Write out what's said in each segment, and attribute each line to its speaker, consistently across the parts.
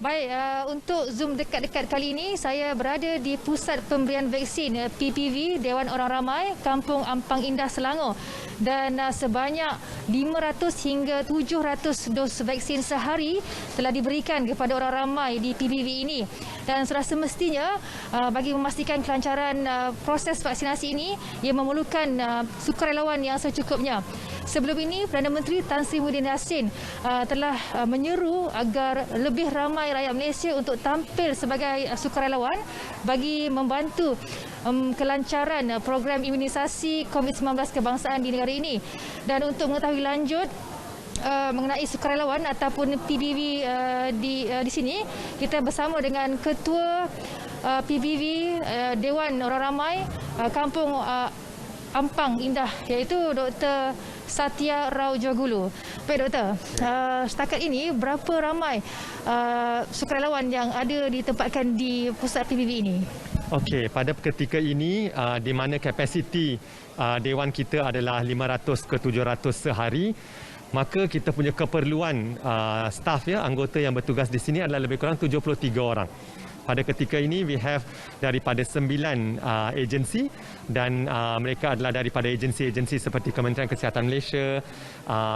Speaker 1: Baik, untuk Zoom dekat-dekat kali ini, saya berada di Pusat Pemberian Vaksin PPV Dewan Orang Ramai, Kampung Ampang Indah, Selangor. Dan sebanyak 500 hingga 700 dos vaksin sehari telah diberikan kepada orang ramai di PPV ini. Dan sudah semestinya bagi memastikan kelancaran proses vaksinasi ini, ia memerlukan sukarelawan yang secukupnya. Sebelum ini, Perdana Menteri Tan Sri Muhyiddin Yassin telah menyeru agar lebih ramai rakyat Malaysia untuk tampil sebagai sukarelawan bagi membantu kelancaran program imunisasi COVID-19 kebangsaan di negara ini. Dan untuk mengetahui lanjut mengenai sukarelawan ataupun PBV di sini, kita bersama dengan Ketua PBV Dewan Orang Ramai Kampung Ampang Indah, iaitu Dr. Satya Rao Jogulu. Baik Doktor, setakat ini berapa ramai sukarelawan yang ada ditempatkan di pusat PBV ini?
Speaker 2: Okey, pada ketika ini di mana kapasiti Dewan kita adalah 500 ke 700 sehari, maka kita punya keperluan staf anggota yang bertugas di sini adalah lebih kurang 73 orang. Pada ketika ini, we have daripada 9 agensi dan mereka adalah daripada agensi-agensi seperti Kementerian Kesihatan Malaysia,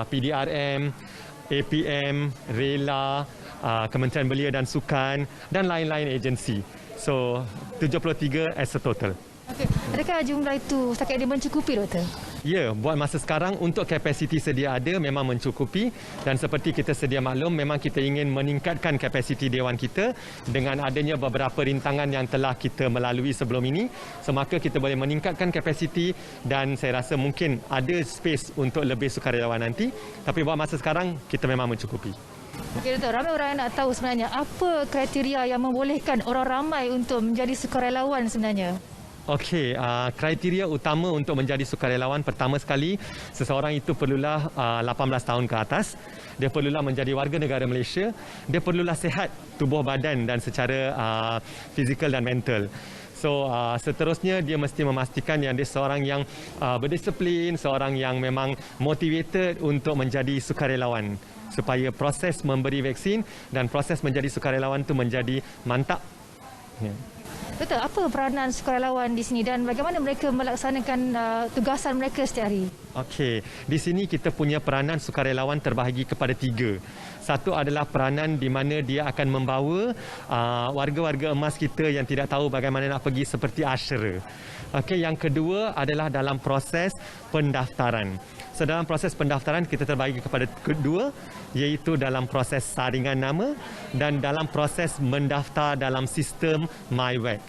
Speaker 2: PDRM, APM, RELA, Kementerian Belia dan Sukan dan lain-lain agensi. So, 73 as a total.
Speaker 1: Okay. Adakah jumlah itu setakat ini mencukupi, Doktor?
Speaker 2: Ya, buat masa sekarang untuk kapasiti sedia ada memang mencukupi, dan seperti kita sedia maklum, memang kita ingin meningkatkan kapasiti Dewan kita dengan adanya beberapa rintangan yang telah kita melalui sebelum ini. So, maka kita boleh meningkatkan kapasiti dan saya rasa mungkin ada space untuk lebih sukarelawan nanti. Tapi buat masa sekarang, kita memang mencukupi.
Speaker 1: Okey, Doktor, ramai orang yang nak tahu sebenarnya apa kriteria yang membolehkan orang ramai untuk menjadi sukarelawan sebenarnya?
Speaker 2: Okey, kriteria utama untuk menjadi sukarelawan, pertama sekali, seseorang itu perlulah 18 tahun ke atas, dia perlulah menjadi warga negara Malaysia, dia perlulah sihat tubuh badan dan secara fizikal dan mental. So, seterusnya dia mesti memastikan yang dia seorang yang berdisiplin, seorang yang memang motivated untuk menjadi sukarelawan, supaya proses memberi vaksin dan proses menjadi sukarelawan itu menjadi mantap. Ya.
Speaker 1: Doktor, apa peranan sukarelawan di sini dan bagaimana mereka melaksanakan tugasan mereka setiap hari?
Speaker 2: Okey, di sini kita punya peranan sukarelawan terbahagi kepada 3. Satu adalah peranan di mana dia akan membawa warga-warga emas kita yang tidak tahu bagaimana nak pergi seperti usher. Okey, yang kedua adalah dalam proses pendaftaran. So, dalam proses pendaftaran kita terbahagi kepada 2, iaitu dalam proses saringan nama dan dalam proses mendaftar dalam sistem MyWac.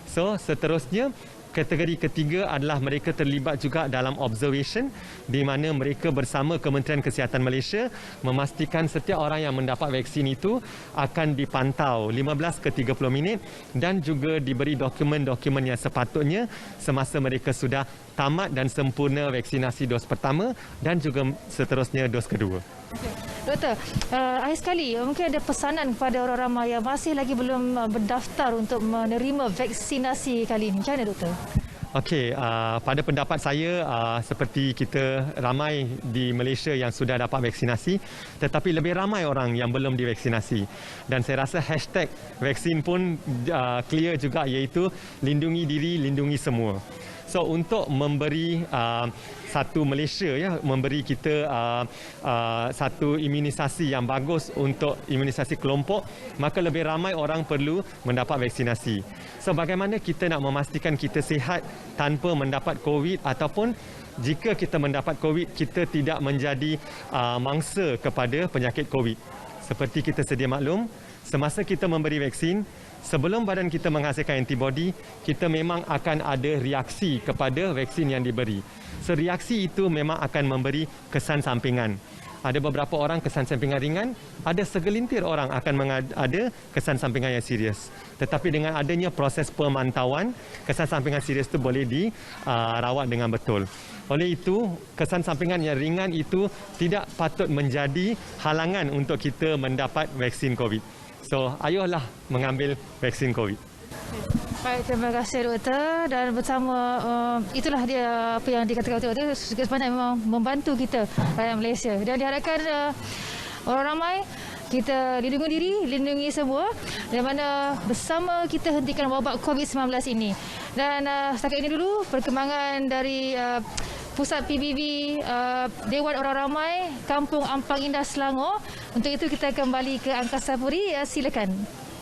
Speaker 2: So, seterusnya, kategori ketiga adalah mereka terlibat juga dalam observation, di mana mereka bersama Kementerian Kesihatan Malaysia memastikan setiap orang yang mendapat vaksin itu akan dipantau 15 ke 30 minit dan juga diberi dokumen-dokumen yang sepatutnya semasa mereka sudah tamat dan sempurna vaksinasi dos pertama dan juga seterusnya dos kedua.
Speaker 1: Okay. Doktor, akhir sekali mungkin ada pesanan kepada orang ramai yang masih lagi belum berdaftar untuk menerima vaksinasi kali ini. Macam mana, Doktor?
Speaker 2: Okey, pada pendapat saya, seperti kita ramai di Malaysia yang sudah dapat vaksinasi, tetapi lebih ramai orang yang belum divaksinasi. Dan saya rasa hashtag vaksin pun clear juga, iaitu lindungi diri, lindungi semua. So, untuk memberi satu Malaysia, memberi kita satu imunisasi yang bagus untuk imunisasi kelompok, maka lebih ramai orang perlu mendapat vaksinasi. So, bagaimana kita nak memastikan kita sihat tanpa mendapat COVID, ataupun jika kita mendapat COVID, kita tidak menjadi mangsa kepada penyakit COVID. Seperti kita sedia maklum, semasa kita memberi vaksin, sebelum badan kita menghasilkan antibodi, kita memang akan ada reaksi kepada vaksin yang diberi. So, reaksi itu memang akan memberi kesan sampingan. Ada beberapa orang kesan sampingan ringan, ada segelintir orang akan ada kesan sampingan yang serius. Tetapi dengan adanya proses pemantauan, kesan sampingan serius itu boleh dirawat dengan betul. Oleh itu, kesan sampingan yang ringan itu tidak patut menjadi halangan untuk kita mendapat vaksin COVID. So, ayolah mengambil vaksin COVID.
Speaker 1: Baik, terima kasih Doktor. Dan bersama itulah dia apa yang dikatakan Doktor, sebenarnya memang membantu kita rakyat Malaysia. Dan diharapkan orang ramai kita lindungi diri, lindungi semua, dan mana bersama kita hentikan wabak COVID-19 ini. Dan setakat ini dulu perkembangan dari Pusat PBV Dewan Orang Ramai Kampung Ampang Indah Selangor. Untuk itu kita kembali ke Angkasa Puri. Silakan.